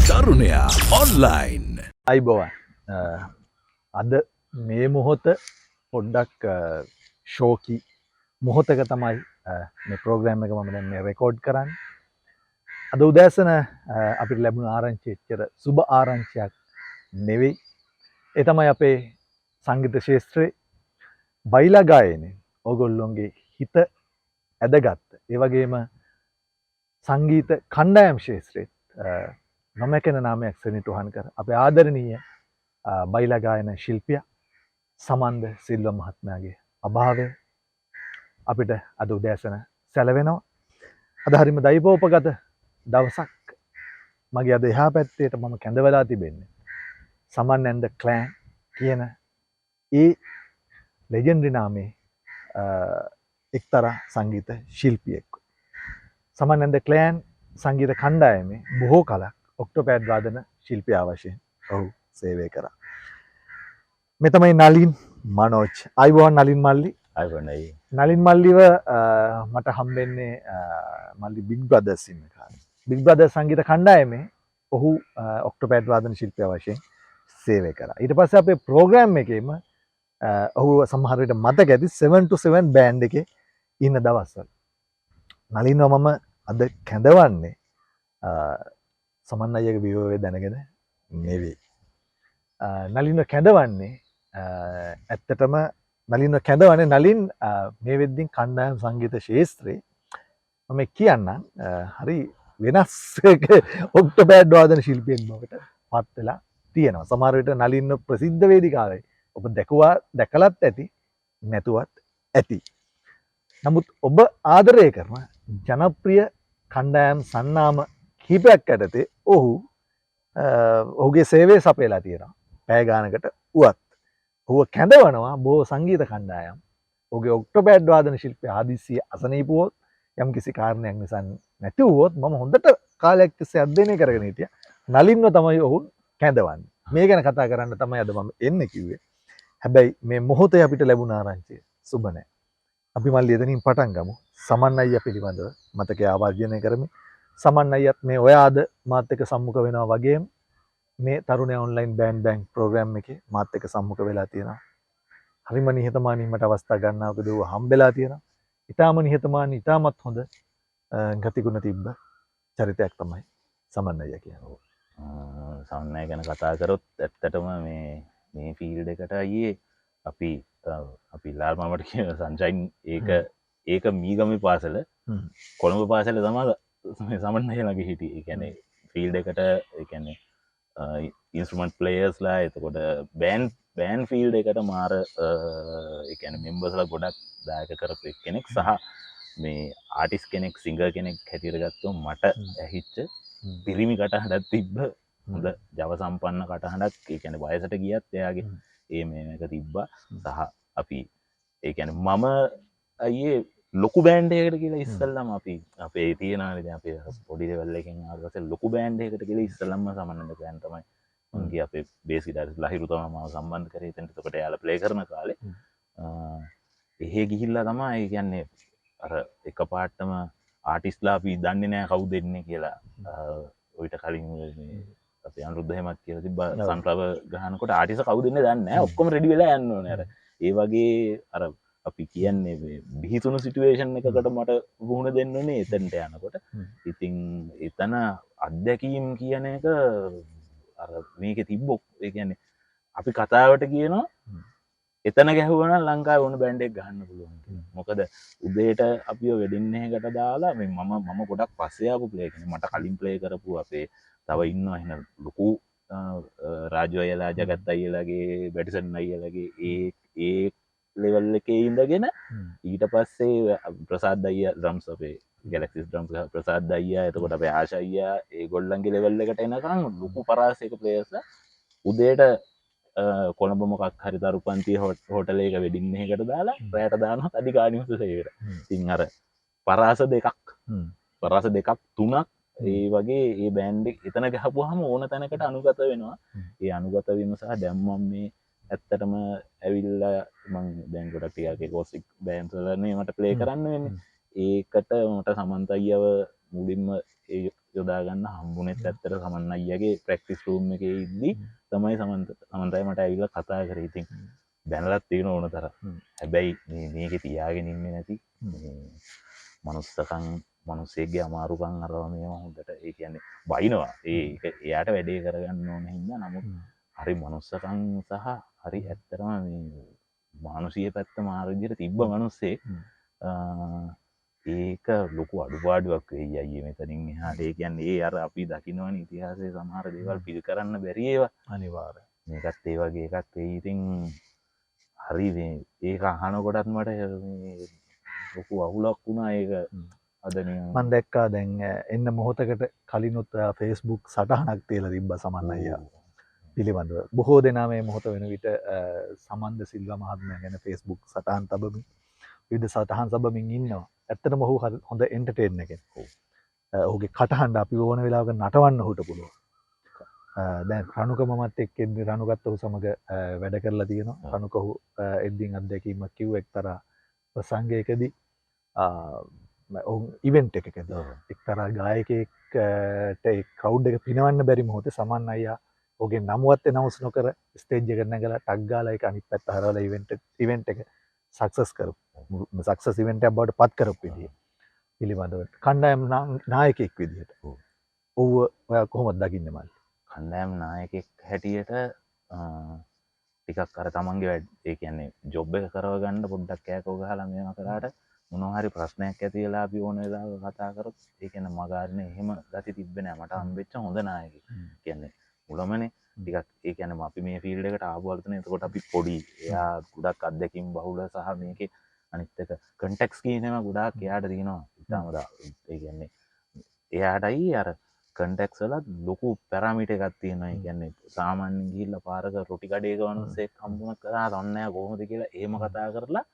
තරුණයා ඔන්ලයින් අයිබෝවන් අද මේ මොහොත පොඩ්ඩක් ශෝකී මොහොතක තමයි මේ ප්‍රෝග්‍රෑම් එක මම දැන් මේ රෙකෝඩ් කරන්න. අද උදෑසන අපිට ලැබුණ ආරංචිය එච්චර සුබ ආරංචියක් නෙවෙයි. ඒ තමයි අපේ සංගීත ශාස්ත්‍රයේ බයිලා ගායනයේ ඕගොල්ලොන්ගේ හිත ඇදගත්ත. ඒ වගේම සංගීත කණ්ඩායම් ශාස්ත්‍රයේ නොමැකෙන නාමයක් සෙනෙටුහන් කර අපේ ආදරණීය බයිලා ගායන ශිල්පියා සමන්ද සිල්ව මහත්මයාගේ අභාවය අපිට අද උදෑසන සැලවෙනවා. අද හරිම දෛවෝපගත දවසක්. මගේ අද එහා පැත්තේට මම කැඳවලා තිබෙන්නේ සමන් ඇන්ඩ් ක්ලෑන් කියන ඒ ලෙජෙන්ඩරි නාමේ එක්තරා සංගීත ශිල්පියෙක්. සමන් ඇන්ඩ් ක්ලෑන් සංගීත කණ්ඩායමේ බොහෝ කලක් ඔක්ටෝපෑඩ් වාදන ශිල්පියා වශයෙන් ඔහු සේවය කරා. මේ තමයි නලින් මනෝජ්. අයිබෝන් නලින් මල්ලි. අයිබෝනයි. නලින් මල්ලිව මට හම්බෙන්නේ මල්ලි බිග් බ්‍රදර්ස් ඉන්න කාලේ. බිග් බ්‍රදර්ස් සංගීත කණ්ඩායමේ ඔහු ඔක්ටෝපෑඩ් වාදන ශිල්පියා වශයෙන් සේවය කරා. ඊට පස්සේ අපේ ප්‍රෝග්‍රෑම් එකේම ඔහු සමහර විට මතක ඇති 7 to 7 බෑන්ඩ් එකේ ඉන්න දවස්වල. නලින්ව මම අද කැඳවන්නේ සමන් අයියගේ විවාහය දැනගෙන නෙවෙයි. නලින්ව කැඳවන්නේ ඇත්තටම නලින්ව කැඳවන්නේ නලින් මේ වෙද්දින් කණ්ඩායම් සංගීත ශාස්ත්‍රයේ මම කියන්නම් හරි වෙනස් ඔක්ටෝපෑඩ් වාදන ශිල්පියෙක් බවට පත් වෙලා තියෙනවා. සමහර විට නලින්ව ප්‍රසිද්ධ වේදිකාවේ ඔබ දැකලත් ඇති නැතුවත් ඇති. නමුත් ඔබ ආදරය කරන ජනප්‍රිය කණ්ඩායම් සන්නාම කිහිපයක් යටතේ ඔහුගේ සේවය සපයලා තියෙනවා. පැය ගානකට වුවත් ඔහුව කැඳවනවා බොහෝ සංගීත කණ්ඩායම්. ඔහුගේ ඔක්ටෝපෑඩ් වාදන ශිල්පය හදිස්සිය අසනීප වුවොත් යම් කිසි කාරණයක් නිසා නැති වුවොත් මම හොඳට කාලයක් තිස්සේ අධ්‍යයනය කරගෙන හිටියා. නලින්ව තමයි ඔහු කැඳවන්නේ. මේ ගැන කතා කරන්න තමයි අද මම එන්නේ කිව්වේ. හැබැයි මේ මොහොතේ අපිට ලැබුණ ආරංචිය සුබ නැහැ. අපි මල්ලි එතනින් පටන් ගමු. සමන් අයියා පිළිබඳව මතකය ආවර්ජනය කරමු. සමන් අයියත් මේ ඔය ආද මාත් එක්ක සම්මුඛ වෙනවා වගේම මේ තරුණයා ඔන්ලයින් බෑන්ඩ් බැංක් ප්‍රෝග්‍රෑම් එකේ මාත් එක්ක සම්මුඛ වෙලා තියෙනවා. හරිම නිහතමානී මට අවස්ථා ගන්නවකදී ඌ හම්බෙලා තියෙනවා. ඊටාම නිහතමානී ඊටාමත් හොඳ ගතිගුණ තිබ්බ චරිතයක් තමයි සමන් අයියා කියන්නේ. සමන් අයියා ගැන කතා කරොත් ඇත්තටම මේ ෆීල්ඩ් එකට අයියේ අපි ලාල් මාමට කියන සන්ෂයින් ඒක මීගමේ පාසල කොළඹ පාසල තමයි සමන් අයියා ළඟ හිටියේ. ඒ කියන්නේ ෆීල්ඩ් එකට ඒ කියන්නේ ඉන්ස්ට්‍රුමන්ට් ප්ලේයර්ස්ලා එතකොට බෑන් ෆීල්ඩ් එකට මාර ඒ කියන්නේ මෙම්බර්ස්ලා ගොඩක් දායක කරපු කෙනෙක් සහ මේ ආටිස් කෙනෙක් සිංගර් කෙනෙක් හැටියට ගත්තොත් මට ඇහිච්ච පිරිමි කටහඬක් තිබ්බ හොඳ ජව සම්පන්න කටහඬක්. ඒ කියන්නේ වයසට ගියත් එයාගේ ඒ මේක තිබ්බා. සහ අපි ඒ කියන්නේ මම අයියේ ලොකු බෑන්ඩ් එකකට කියලා ඉස්සල්ලාම අපි අපේ තියෙනවානේ දැන් අපේ පොඩි ලෙවල් එකෙන් ආවට පස්සේ ලොකු බෑන්ඩ් එකකට කියලා ඉස්සල්ලාම සමන්නද බෑන්ඩ් තමයි මම ගියේ අපේ බේස් ගිටාරිස්ට් ලහිරු තමයි මාව සම්බන්ධ කරේ. එතනට එතකොට එයාලා ප්ලේ කරන කාලේ එහෙ ගිහිල්ලා තමයි ඒ කියන්නේ අර එකපාරටම ආටිස්ට්ලා අපි දන්නේ නැහැ කවුද එන්නේ කියලා. ඔයිට කලින් මේ අපේ අනුරුද්ධ එහෙමත් කියලා තිබ්බා සන්ෆ්ලවර් ගහනකොට ආටිස්ට් කවුද එන්නේ දන්නේ නැහැ. ඔක්කොම රෙඩි වෙලා යන්න ඕනේ. අර ඒ වගේ අර අපි කියන්නේ බිහිසුණු සිටුවේෂන් එකකට මට වුණ දෙන්න ඕනේ එතනට යනකොට. ඉතින් එතන අත්දැකීම් කියන එක අර මේකේ තිබ්බොත් ඒ කියන්නේ අපි කතාවට කියනවා එතන ගැහුවනම් ලංකාවේ වුණ බෑන්ඩ් එක ගහන්න පුළුවන් කියලා. මොකද උදේට අපිව වෙඩින් එකකට දාලා මේ මම ගොඩක් පස්සේ ආපු ප්ලේ කෙනෙක්. මට කලින් ප්ලේ කරපු අපේ තව ඉන්නවා එහෙනම් ලොකු රාජු අයියලා ජගත් අයියලාගේ බැටිසන් අයියලාගේ ඒ ලෙවල් එකේ ඉඳගෙන ඊට පස්සේ ප්‍රසාද් අයියා ඩ්‍රම්ස් අපේ ගැලැක්සිස් ඩ්‍රම්ස් ප්‍රසාද් අයියා එතකොට අපේ ආශා අයියා ඒගොල්ලන්ගේ ලෙවල් එකට එනකන් ලොකු පරාසයක ප්ලේයර්ස්ලා උදේට කොළඹ මොකක් හරි දරුපන්ති හෝටලයක වෙඩින් එකකට දාලා රැයට දානවා අඩි ගානිවස සේවයට. ඉතින් අර පරාස දෙකක් තුනක් ඒ වගේ ඒ බෑන්ඩ් එක එතන ගහපුවාම ඕන තැනකට අනුගත වෙනවා. ඒ අනුගත වීම සහ දැන් මම මේ ඇත්තටම ඇවිල්ලා මං දැන් ගොඩක් ටිකක් ගොසික් බෑන්ඩ්ස් වලනේ මට ප්ලේ කරන්න වෙන්නේ. ඒකට මට සමන්ත අයියව මුලින්ම යොදාගන්න හම්බුනෙත් ඇත්තට සමන් අයියාගේ ප්‍රැක්ටිස් රූම් එකේ ඉද්දි තමයි සමන්තයි මට ඇවිල්ලා කතා කරේ. ඉතින් දැනලත් තියෙන ඕන තරම්. හැබැයි මේකේ තියාගෙන ඉන්නේ නැති මනුස්සකම් මනුස්සයෙක්ගේ අමාරුකම් අරවා මේවා හොඳට ඒ කියන්නේ බයිනවා. ඒක එයාට වැඩේ කරගන්න ඕන හින්දා නමුත් හරි මනුස්සකම් සහ හරි ඇත්තටම මේ මානුෂීය පැත්ත මාර විදිහට තිබ්බ මනුස්සයෙක්. ඒක ලොකු අඩුපාඩුවක් වෙයි අයියේ මෙතනින් එහාට. ඒ කියන්නේ ඒ අර අපි දකින්නවනේ ඉතිහාසයේ සමහර දේවල් පිළ කරන්න බැරි ඒවා. අනිවාර්යයෙන්. මේකත් ඒ වගේ එකක් වෙයි. ඉතින් හරි මේ ඒක අහනකොටත් මට මේ ලොකු අවුලක් වුණා ඒක. අද නිකන් මම දැක්කා දැන් එන්න මොහොතකට කලිනුත් Facebook සටහනක් තියලා තිබ්බා සමන් අයියා පිළිබඳව. බොහෝ දෙනා මේ මොහොත වෙන විට සමන්ද සිල්වා මහත්මයා ගැන Facebook සටහන් තබමින් විවිධ සටහන් තබමින් ඉන්නවා. ඇත්තටම ඔහු හොඳ එන්ටර්ටේන් කෙනෙක්. ඔහුගේ කටහඬ අපි ඕන වෙලාවක නටවන්න ඔහුට පුළුවන්. දැන් රණුක මමත් එක්ක එද්දි රණුකත් ඔහු සමග වැඩ කරලා තියෙනවා. රණුක ඔහු එද්දින් අත්දැකීමක් කිව්ව එක්තරා ප්‍රසංගයකදී ඔවුන් ඉවෙන්ට් එකකදී එක්තරා ගායකයෙක්ට ඒ ක්‍රවුඩ් එක පිනවන්න බැරි මොහොතේ සමන් අයියා ඔහුගේ නමුවත් එනවුස් නොකර ස්ටේජ් එකට නැගලා ටග් ගාලා ඒක අනිත් පැත්ත හරවලා ඉවෙන්ට් එක සක්සස් කරපු සක්සස් ඉවෙන්ට් එකක් බවට පත් කරපු විදිය පිළිබඳව කණ්ඩායම් නායකයෙක් විදිහට ඔව්ව ඔයා කොහොමද දකින්නේ මල්ලි? කණ්ඩායම් නායකයෙක් හැටියට ටිකක් අර තමන්ගේ වැඩ ඒ කියන්නේ ජොබ් එක කරව ගන්න පොඩ්ඩක් කෑකෝ ගහලා මේවා කරාට මොනවා හරි ප්‍රශ්නයක් ඇති වෙලා අපි ඕන වෙලාවක කතා කරොත් ඒ කියන්නේ මගාරිනේ එහෙම ගති තිබ්බේ නෑ. මට හම්බෙච්ච හොඳ නායකයෙක්. කියන්නේ මුලමනේ ටිකක් ඒ කියන්නේ අපි මේ ෆීල්ඩ් එකට ආපු වලතනේ එතකොට අපි පොඩි එයා ගොඩක් අත්දැකීම් බහුල සහ මේකේ අනිත් එක කන්ටෙක්ස් කියනවා ගොඩාක් එයාට තියෙනවා. ඉතාලම ඒ කියන්නේ එයාටයි අර කන්ටෙක්ස් වල ලොකු පැරාමීටර් එකක් තියෙනවා. ඒ කියන්නේ සාමාන්‍යයෙන් ගිහිල්ලා පාරක රොටි කඩේක වනුස්සෙක් හම්බුනක් කරා දන්නේ කොහොමද කියලා එහෙම කතා කරලා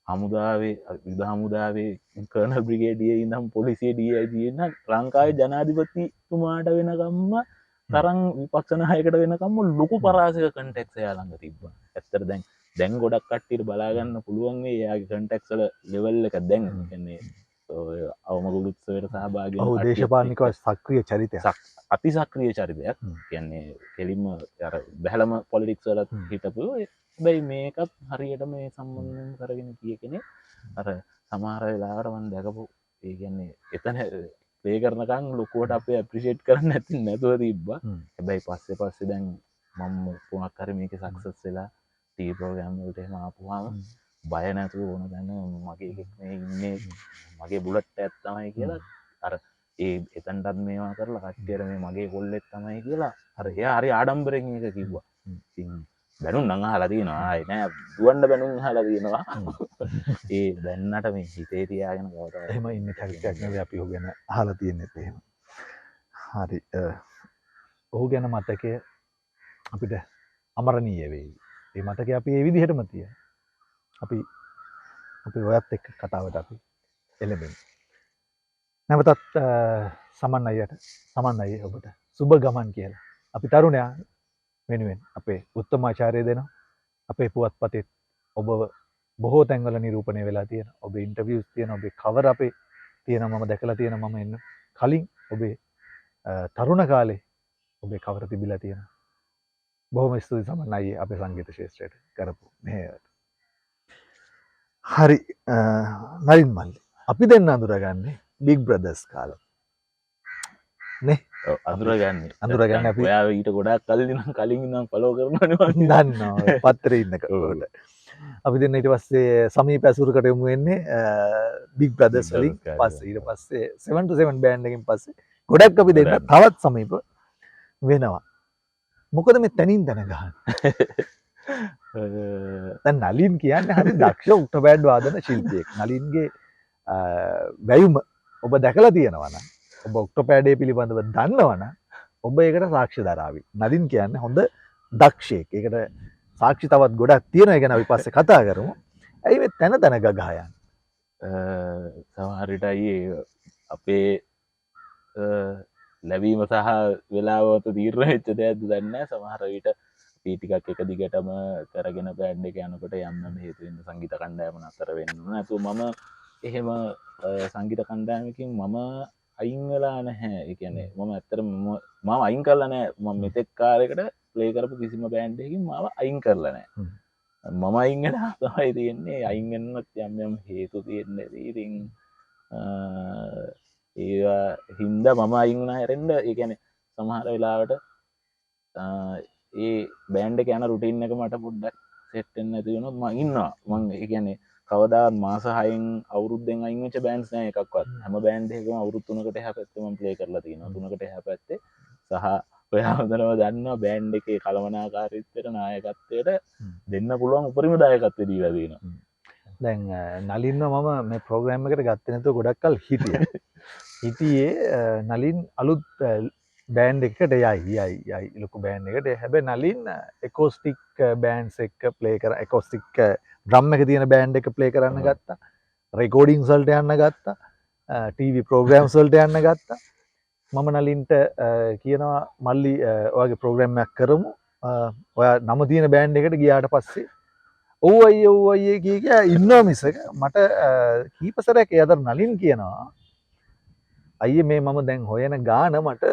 හමුදාවේ යුද හමුදාවේ කර්නල් බ්‍රිගේඩියේ ඉඳන් පොලිසිය DIG ඉන්න ලංකාවේ ජනාධිපතිතුමාට වෙනකම්ම තරම් විපක්ෂ නායකට වෙනකම්ම ලොකු පරාසයක කන්ටෙක්ස් එයා ළඟ තිබ්බා. ඇත්තට දැන් ගොඩක් කට්ටියට බලා ගන්න පුළුවන් මේ එයාගේ කන්ටෙක්ස් වල ලෙවල් එක දැන් කියන්නේ අවමගුළු උත්සවයට සහභාගී වෙන ඔහු දේශපාලනිකව සක්‍රිය චරිතයක්. අති සක්‍රිය චරිතයක්. කියන්නේ කෙලින්ම අර බැලම පොලිටික්ස් වල හිටපු හැබැයි මේකත් හරියට මේ සම්බන්ධයෙන් කරගෙන ගිය කෙනෙක්. අර සමහර වෙලාවට මම දැකපු ඒ කියන්නේ එතන ප්ලේ කරනකන් ලොකුවට අපේ ඇප්‍රීෂিয়েට් කරන්න නැතුව තිබ්බා. හැබැයි පස්සේ දැන් මම මොකක් හරි මේකේ සක්සස් වෙලා ටී ප්‍රෝග්‍රෑම් වලට එහෙම ආපුවාම බය නැතුව ඕන දැන මගේ එකෙක් මේ ඉන්නේ මගේ බුලට් එකක් තමයි කියලා අර ඒ එතනටත් මේවා කරලා කට්ටියට මේ මගේ කොල්ලෙක් තමයි කියලා අර එයා හරි ආඩම්බරෙන් ඒක කිව්වා. ඉතින් බැනුම් නම් අහලා තියෙනවා. ආයේ නෑ දුවන්න බැනුම් අහලා තියෙනවා. ඒ දැන්නට මේ හිතේ තියාගෙන කවදා එහෙම ඉන්න චරිතයක් නෙවෙයි අපි ඔහු ගැන අහලා තියෙන්නේ එහෙම. හරි. ඔහු ගැන මතකය අපිට අමරණීය වෙයි. ඒ මතකය අපි ඒ විදිහටම තියෙනවා. අපි ඔයත් එක්ක කතාවට අපි එළඹෙමු. නැවතත් සමන් අයියට ඔබට සුබ ගමන් කියලා. අපි තරුණයා වෙනුවෙන් අපේ උත්තමාචාර්ය දෙනවා. අපේ පුවත්පතේ ඔබ බොහෝ තැන්වල නිරූපණය වෙලා තියෙන. ඔබේ ඉන්ටර්විව්ස් තියෙන, ඔබේ කවර් අපේ තියෙනවා. මම දැකලා තියෙනවා. මම එන්න කලින් ඔබේ තරුණ කාලේ ඔබේ කවර තිබිලා තියෙනවා. බොහොම ස්තුතියි සමන් අයියේ අපේ සංගීත ශාස්ත්‍රයට කරපු මෙහෙයට. හරි නලින් මල්ලි. අපි දෙන්න අඳුරගන්නේ බිග් බ්‍රදර්ස් කාලේ. නේ? අඳුරගන්නේ අපි ඔයා ඊට ගොඩාක් කලින් ඉඳන් ෆලෝ කරනවනේ මම දන්නවා පත්තරේ ඉන්නකොට. අපි දෙන්න ඊට පස්සේ සමීප ඇසුරකට යමු වෙන්නේ බිග් බ්‍රදර්ස් වලින් පස්සේ ඊට පස්සේ 7 to 7 බෑන්ඩ් එකෙන් පස්සේ ගොඩක් අපි දෙන්න තවත් සමීප වෙනවා. මොකද මේ තනින් තන ගහන්නේ? දැන් නලින් කියන්නේ හරි දක්ෂ උක්ටබෑඩ් වාදන ශිල්පියෙක්. නලින්ගේ වැයුම ඔබ දැකලා තියෙනවා නම් ඔබ ඔක්ටෝපෑඩේ පිළිබඳව දන්නවනම් ඔබ ඒකට සාක්ෂි දරාවි. නලින් කියන්නේ හොඳ දක්ෂයෙක්. ඒකට සාක්ෂි තවත් ගොඩක් තියෙනවා. ඒ ගැන අපි පස්සේ කතා කරමු. ඇයි මේ තන තන ගගහ යන්නේ? සමහර විට අයියේ අපේ ලැබීම සහ වෙලාවත තීරණය වෙච්ච දෙයක්ද දන්නේ නැහැ. සමහර විට අපි ටිකක් එක දිගටම කරගෙන බෑන්ඩ් එක යනකොට යන්න හේතු වෙන සංගීත කණ්ඩායම නතර වෙන්න ඕන. නැතුව මම එහෙම සංගීත කණ්ඩායමකින් මම අයින් වෙලා නැහැ. ඒ කියන්නේ මම ඇත්තටම මම අයින් කරලා නැහැ. මම මෙතෙක් කාලයකට ප්ලේ කරපු කිසිම බෑන්ඩ් එකකින් මාව අයින් කරලා නැහැ. මම අයින් වෙලා තමයි තියෙන්නේ. අයින් වෙන්නත් යම් යම් හේතු තියෙන්නේ. ඉතින් ඒවා හින්දා මම අයින් වුණා හැරෙන්න. ඒ කියන්නේ සමහර වෙලාවට ඒ බෑන්ඩ් එක යන රුටින් එක මට පොඩ්ඩක් සෙට් වෙන්න නැති වුණොත් මම ඉන්නවා. මම ඒ කියන්නේ කවදාවත් මාස 6න් අවුරුද්දෙන් අයින් වෙච්ච බෑන්ඩ්ස් නෑ එකක්වත්. හැම බෑන්ඩ් එකකම අවුරුදු 3කට එහා පැත්තේ මම ප්ලේ කරලා තියෙනවා. 3කට එහා පැත්තේ සහ ඔයා හොඳටම දන්නවා බෑන්ඩ් එකේ කළමනාකාරීත්වයට නායකත්වයට දෙන්න පුළුවන් උපරිම දායකත්වය දීලා තියෙනවා. දැන් නලින්ව මම මේ ප්‍රෝග්‍රෑම් එකට ගත්තේ නැතුව ගොඩක් කල් හිටියා. හිටියේ නලින් අලුත් බෑන්ඩ් එකකට යයි ලොකු බෑන්ඩ් එකට. හැබැයි නලින් එකෝස්ටික් බෑන්ඩ්ස් එක ප්ලේ කර එකෝස්ටික් ඩ්‍රම් එක තියෙන බෑන්ඩ් එක ප්ලේ කරන්න ගත්තා. රෙකෝඩින්ග්ස් වලට යන්න ගත්තා. ටීවී ප්‍රෝග්‍රෑම්ස් වලට යන්න ගත්තා. මම නලින්ට කියනවා මල්ලි ඔයාගේ ප්‍රෝග්‍රෑම් එකක් කරමු. ඔයා නම තියෙන බෑන්ඩ් එකට ගියාට පස්සේ ඔව් අයියේ කිය ඉන්නවා මිසක මට කීප සැරයක් ඒ අතර නලින් කියනවා අයියේ මේ මම දැන් හොයන ගාන මට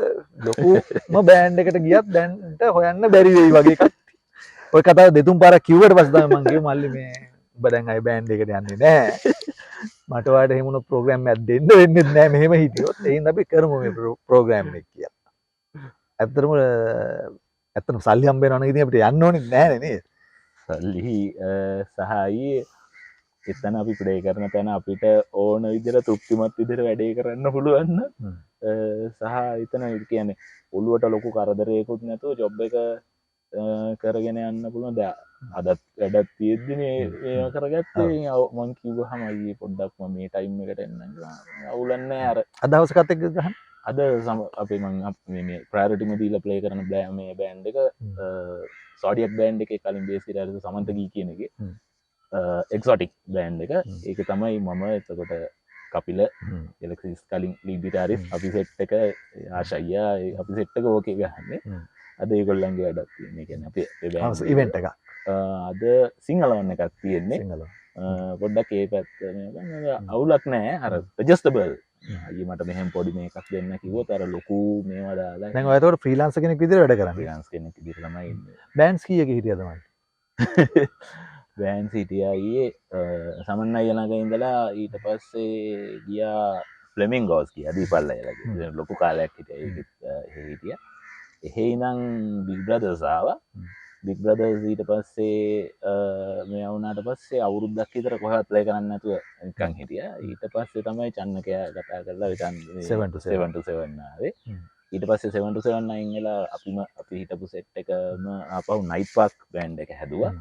ලොකුම බෑන්ඩ් එකට ගියත් දැන්ට හොයන්න බැරි වෙයි වගේ එකක්. ඔය කතාව දෙතුන් පාරක් කිව්වට පස්සේ තමයි මං කිව්වේ මල්ලි මේ ඔබ දැන් අය බෑන්ඩ් එකට යන්නේ නැහැ. මට ඔයාලට එහෙම උණු ප්‍රෝග්‍රෑම් එකක් දෙන්න වෙන්නේ නැහැ මෙහෙම හිටියොත්. ඒ හින්දා අපි කරමු මේ ප්‍රෝග්‍රෑම් එක කියලා. ඇත්තටම සල්ලි හම්බ වෙනවා නම් ඉතින් අපිට යන්න ඕනේ නැහැ නේද? සල්ලි සහයි එතන අපි ප්ලේ කරන තැන අපිට ඕන විදිහට තෘප්තිමත් විදිහට වැඩේ කරන්න පුළුවන් සහ එතන කියන්නේ ඔළුවට ලොකු කරදරයකුත් නැතුව ජොබ් එක කරගෙන යන්න පුළුවන්. දැන් අදත් වැඩක් තියෙද්දි මේ කරගත්තේ මං කිව්වහම අයියේ පොඩ්ඩක් මම මේ ටයිම් එකට එන්නම් කියලා. අවුලක් නැහැ අර අද දවසකත් එක්ක ගහන්න. අද අපේ මං මේ ප්‍රයොරිටිම දීලා ප්ලේ කරන මේ බෑන්ඩ් එක සෝඩියක් බෑන්ඩ් එකේ කලින් බේස් ගිටාරිස්ට් සමන්ත ගී කියන එකේ එක්සොටික් බෑන්ඩ් එක. ඒක තමයි මම එතකොට කපිල එලෙක්සිස් කලින් ලීඩ් ගිටාරිස්ට් අපි සෙට් එක ආශයියා අපි සෙට් එක ඕකේ ගහන්නේ. අද ඒගොල්ලන්ගේ වැඩක් තියෙන්නේ. කියන්නේ අපේ බෑන්ඩ් ඉවෙන්ට් එක. අද සිංහලවන්න එකක් තියෙන්නේ. පොඩ්ඩක් ඒ පැත්ත අවුලක් නෑ. අර ඇඩ්ජස්ටබල් අයියේ මට මෙහෙම පොඩි මේකක් දෙන්න කිව්වොත් අර ලොකු මේවා දාලා දැන් ඔය එතකොට ෆ්‍රීලාන්සර් කෙනෙක් විදිහට වැඩ කරන්නේ. ෆ්‍රීලාන්ස් කෙනෙක් විදිහට තමයි ඉන්නේ. බෑන්ඩ්ස් කීයක හිටියද මම? බෑන්ඩ්ස් හිටියා ඊයේ සමන් අයියා ළඟ ඉඳලා ඊට පස්සේ ගියා ෆ්ලෙමින්ගෝස් ගියා දීපල් අයියාලා. ලොකු කාලයක් හිටියා. ඒකෙත් හිටියා. එහෙ ඉඳන් බිග් බ්‍රදර්ස් ආවා. බිග් බ්‍රදර්ස් ඊට පස්සේ මේ වුණාට පස්සේ අවුරුද්දක් විතර කොහෙවත් ප්ලේ කරන්න නැතුව නිකන් හිටියා. ඊට පස්සේ තමයි චන්නකයා කතා කරලා විතන් 7 to 7 ආවේ. ඊට පස්සේ 7 to 7 අයින් වෙලා අපි හිටපු සෙට් එකම ආපහු නයිට් පාක් බෑන්ඩ් එක හැදුවා.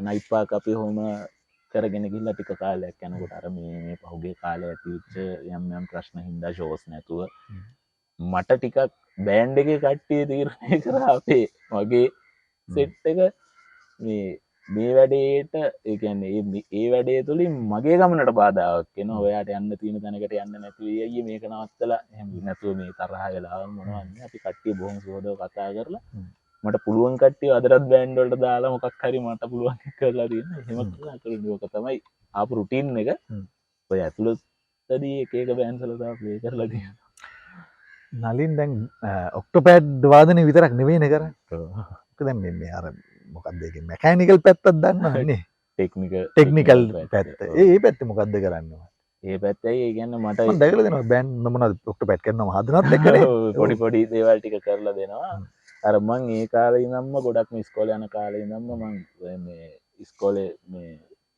නයිට් පාක් අපි හොම කරගෙන ගිහිල්ලා ටික කාලයක් යනකොට අර මේ පහුගිය කාලේ ඇතිවෙච්ච යම් ප්‍රශ්න හින්දා ෂෝස් නැතුව මට ටිකක් බෑන්ඩ් එකේ කට්ටිය තීරණය කරා අපේ මගේ සෙට් එක මේ වැඩේට ඒ කියන්නේ ඒ වැඩේ තුලින් මගේ ගමනට බාධාවක් වෙනවා. ඔයාට යන්න තියෙන තැනකට යන්න නැති වෙයි අයියේ මේක නවත්තලා එහෙම නැතුව මේ තරහ වෙලා මොනවන්නේ අපි කට්ටිය බොහොම සුවදව කතා කරලා මට පුළුවන් කට්ටිය අදටත් බෑන්ඩ් වලට දාලා මොකක් හරි මට පුළුවන් කරලා දෙන්න. එහෙම කරලා කරන්නේ ඔක තමයි ආපු රුටින් එක. ඔය ඇතුළතදී එක එක බෑන්ඩ්ස් වල දාලා ප්ලේ කරලා තියෙනවා. නලින් දැන් ඔක්ටෝපෑඩ් වාදනය විතරක් නෙවෙයිනේ කරන්නේ. ඔක දැන් මේ අර මොකක්ද ඒකේ මෙකැනිකල් පැත්තක් දන්නවනේ. ටෙක්නිකල් පැත්ත. ඒ පැත්තේ මොකද්ද කරන්නේ? ඒ පැත්තයි ඒ කියන්නේ මට මම දැකලා දෙනවා බෑන්ඩ් මොනවද ඔක්ටෝපෑඩ් කරනවම හදනවත් එක්කනේ. පොඩි පොඩි දේවල් ටික කරලා දෙනවා. අර මං ඒ කාලේ ඉඳන්ම ගොඩක් මේ ඉස්කෝලේ යන කාලේ ඉඳන්ම මං මේ ඉස්කෝලේ මේ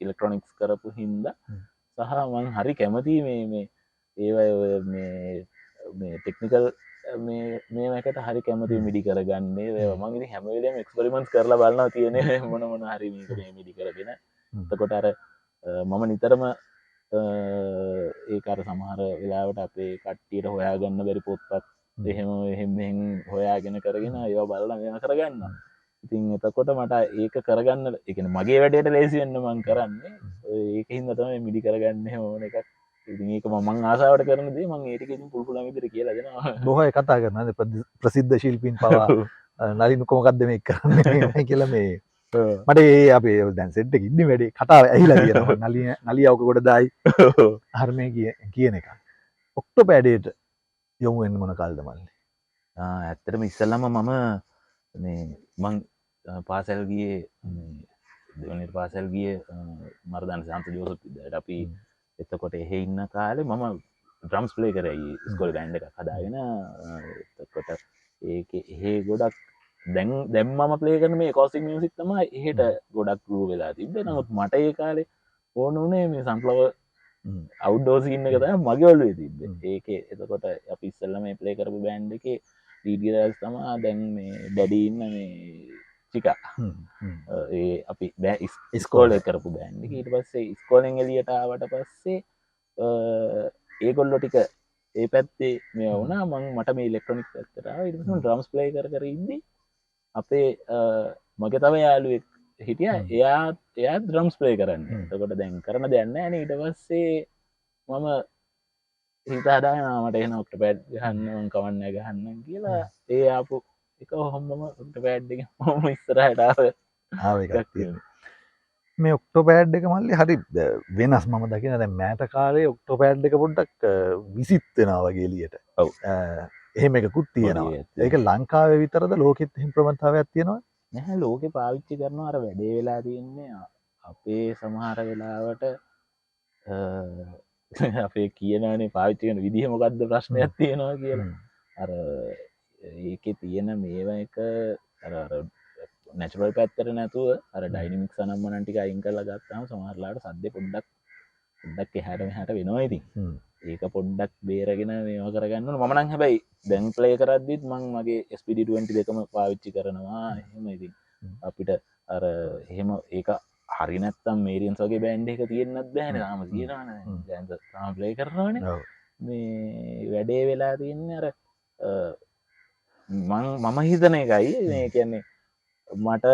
ඉලෙක්ට්‍රොනික්ස් කරපු හින්දා සහ මං හරි කැමතියි මේ ඒවයි මේ ටෙක්නිකල් මේකට හරි කැමති මිඩි කරගන්නේ මං ඉතින් හැම වෙලේම එක්ස්පෙරිමන්ට්ස් කරලා බලනවා තියෙන්නේ මොන හරි මේක මේ මිඩි කරගෙන. එතකොට අර මම නිතරම ඒක අර සමහර වෙලාවට අපේ කට්ටියට හොයාගන්න බැරි පොත්පත් එහෙම හොයාගෙන කරගෙන ඒවා බලලා මේවා කරගන්නවා. ඉතින් එතකොට මට ඒක කරගන්න ඒ කියන්නේ මගේ වැඩේට ලේසි වෙන්න මං කරන්නේ ඒකින්ද තමයි මිඩි කරගන්න එහෙම ඕන එකක්. ඉතින් ඒක මම ආසාවට කරන දේ මම ඒ ටික ඉතින් පුළුවන් විදිහට කියලා දෙනවා. බොහෝ කතා කරනවා ප්‍රසිද්ධ ශිල්පීන් පවා නලින් කොහොමද මේක කරන්නේ කියලා මේ මට ඒ අපේ දැන් සෙට් එකේ ඉන්නේ වැඩි කතාව ඇහිලා තියෙනවා. නලියවක කොට දායි හර්මේ කියන එක. ඔක්ටෝපෑඩයට යොමු වෙන්න මොන කාලෙද මල්ලි? ඇත්තටම ඉස්සල්ලාම මම මේ මං පාසැල් ගියේ දෙවනිට පාසැල් ගිය මර්ධන සාන්ත ජෝසප් විද්‍යාලයට. අපි එතකොට එහෙ ඉන්න කාලේ මම ඩ්‍රම්ස් ප්ලේ කරයි ස්කෝලේ බෑන්ඩ් එකක් හදාගෙන. එතකොට ඒක එහෙ ගොඩක් දැන් මම ප්ලේ කරන මේ කොස්ටික් මියුසික් තමයි එහෙට ගොඩක් ග්‍රූව් වෙලා තිබ්බේ. නමුත් මට ඒ කාලේ ඕන උනේ මේ සන්ෆ්ලවර් අවුට්ඩෝර් සීන් එක තමයි මගේ ඔළුවේ තිබ්බේ. ඒකේ එතකොට අපි ඉස්සෙල්ලා මේ ප්ලේ කරපු බෑන්ඩ් එකේ ලීඩ් ගිටාරිස් තමයි දැන් මේ ඩැඩි ඉන්න මේ චිකා. ඒ අපි ඉස්කෝලේ කරපු බෑන්ඩ් එක. ඊට පස්සේ ඉස්කෝලෙන් එළියට ආවට පස්සේ ඒගොල්ලෝ ටික ඒ පැත්තේ මේ වුණා. මට මේ ඉලෙක්ට්‍රොනික් පැත්තට ආවා. ඊට පස්සේ මම ඩ්‍රම්ස් ප්ලේ කර ඉද්දි අපේ මගේ තව යාළුවෙක් හිටියා. එයා ඩ්‍රම්ස් ප්ලේ කරන්නේ. එතකොට දැන් කරන දෙයක් නැහැ නේ. ඊට පස්සේ මම හිත හදාගෙන මට එහෙනම් ඔක්ටෝපෑඩ් ගහන්න මං කවන්නේ ගහන්න කියලා ඒ ආපු එක ඔහොමම ඔක්ටෝපෑඩ් එක මම ඉස්සරහට ආව එකක් තියෙනවා. මේ ඔක්ටෝපෑඩ් එක මල්ලි හරි වෙනස්. මම දකින දැන් මෑත කාලේ ඔක්ටෝපෑඩ් එක පොඩ්ඩක් විසිත් වෙනවා වගේ එළියට. ඔව්. එහෙම එකකුත් තියෙනවා. ඒක ලංකාවේ විතරද ලෝකෙත් එහෙම ප්‍රවණතාවයක් තියෙනවද? නැහැ, ලෝකේ පාවිච්චි කරනවා. අර වැඩේ වෙලා තියෙන්නේ අපේ සමහර වෙලාවට අපේ කියනනේ පාවිච්චි කරන විදිහ මොකක්ද ප්‍රශ්නයක් තියෙනවා කියලා. අර ඒකේ තියෙන මේවා එක අර නැචරල් පැත්තට නැතුව අර ඩයිනමික්ස් අනම්මනන් ටික අයින් කරලා ගත්තාම සමහරලාට සද්දේ පොඩ්ඩක් එහාට මෙහාට වෙනවා. ඉතින් ඒක පොඩ්ඩක් බේරගෙන මේවා කරගන්න ඕන. මම නම් හැබැයි දැන් ප්ලේ කරද්දිත් මම මගේ SPD20 දෙකම පාවිච්චි කරනවා. එහෙම ඉතින් අපිට අර එහෙම ඒක හරි නැත්තම් මේරියන්ස් වගේ බෑන්ඩ් එක තියෙන්නත් බෑනේ. තාම තියෙනවනේ. දැන් තාම ප්ලේ කරනවනේ. මේ වැඩේ වෙලා තියන්නේ අර මම හිතන එකයි මේ කියන්නේ මට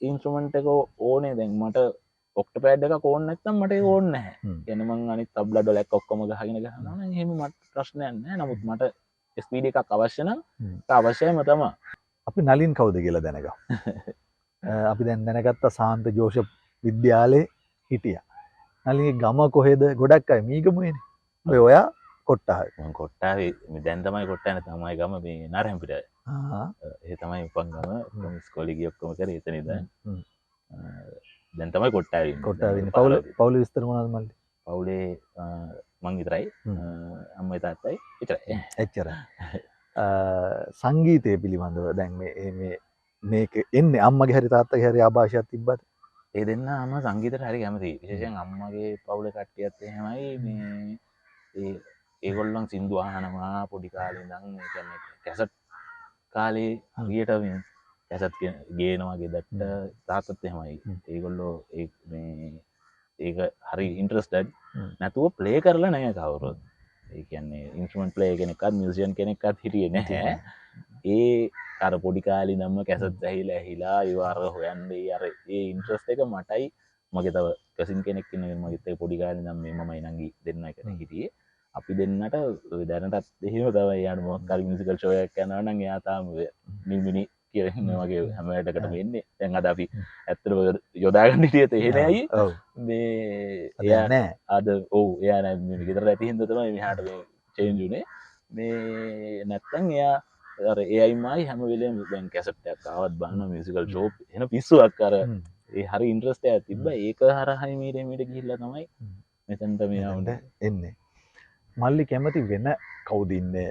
ඉන්ස්ට්‍රුමන්ට් එක ඕනේ. දැන් මට ඔක්ටෝපෑඩ් එකක් ඕනේ නැත්නම් මට ඒක ඕනේ නැහැ. කියන්නේ මං අනිත් තබ්ලා ඩොලක් ඔක්කොම ගහගෙන ගහනවා නම් එහෙම මට ප්‍රශ්නයක් නැහැ. නමුත් මට ස්පීඩ් එකක් අවශ්‍ය නම් ඒක අවශ්‍යම තමයි. අපි නලින් කවුද කියලා දැනගමු. අපි දැන් දැනගත්ත සාන්ත ජෝෂප් විද්‍යාලයේ හිටියා. නලින්ගේ ගම කොහෙද? ගොඩක් අය මීගමුවේනේ. ඔයා කොට්ටාවේ. මම කොට්ටාවේ දැන් තමයි කොට්ටාවේ තමයි ගම මේ නරහම්පිට. ඒ තමයි උපන් ගම. ඔක්කොම ඉස්කෝලේ ගිය ඔක්කොම කරේ එතන ඉඳන්. දැන් තමයි කොට්ටාවේ ඉන්නේ. කොට්ටාවේ ඉන්නේ. පවුල විස්තර මොනවද මල්ලි? පවුලේ මං විතරයි. අම්මයි තාත්තයි විතරයි. එච්චරයි. සංගීතය පිළිබඳව දැන් මේක එන්නේ අම්මගේ හරි තාත්තගේ හරි ආభాෂයක් තිබ්බද? ඒ දෙන්නාම සංගීතයට හරි කැමතියි. විශේෂයෙන් අම්මගේ පවුලේ කට්ටියත් එහෙමයි. මේ ඒගොල්ලන් සින්දු අහනවා පොඩි කාලේ ඉඳන්. ඒ කියන්නේ කැසට් කාලේ හරියට මේ කැසට් ගේනවා ගෙදරට. තාත්තත් එහෙමයි. ඒගොල්ලෝ ඒක හරි ඉන්ට්‍රස්ටඩ්. නැතුව ප්ලේ කරලා නැහැ කවුරුත්. ඒ කියන්නේ ඉන්ස්ට්‍රුමන්ට් ප්ලේ කෙනෙක්වත් මියුසිෂියන් කෙනෙක්වත් හිටියේ නැහැ. ඒ අර පොඩි කාලේ ඉඳන්ම කැසට් ඇහිලා ඒව අර හොයන්නේ අර ඒ ඉන්ට්‍රස්ට් එක මටයි මගේ තව කසින් කෙනෙක් ඉන්නවා මගෙත් ඒ පොඩි කාලේ ඉඳන් මේ මමයි නංගි දෙන්න එකට හිටියේ. අපි දෙන්නට දැනටත් එහෙම තමයි. යාට මොකක් හරි මියුසිකල් ෂෝ එකක් කරනවා නම් එයා තාම මිනිමිනි කියලා වගේ හැම වැඩකටම එන්නේ. දැන් අද අපි ඇත්තටම යොදාගන්න හිටියේ තේරෙන්නේ ඇයි? මේ එයා නෑ අද ඔව් එයා නෑ මේ ගෙදර ඇති හින්දා තමයි මෙහාට මේ චේන්ජ් උනේ. මේ නැත්තම් එයා අර එයයිමයි හැම වෙලේම දැන් කැසට් එකක් ආවත් බලන මියුසිකල් ෂෝ එන පිස්සුවක් අර ඒ හරි ඉන්ට්‍රස්ට් එකක් තිබ්බා. ඒක හරහා මීට ගිහිල්ලා තමයි මෙතනට මේ එන්නේ. මල්ලි කැමති වෙන කවුද ඉන්නේ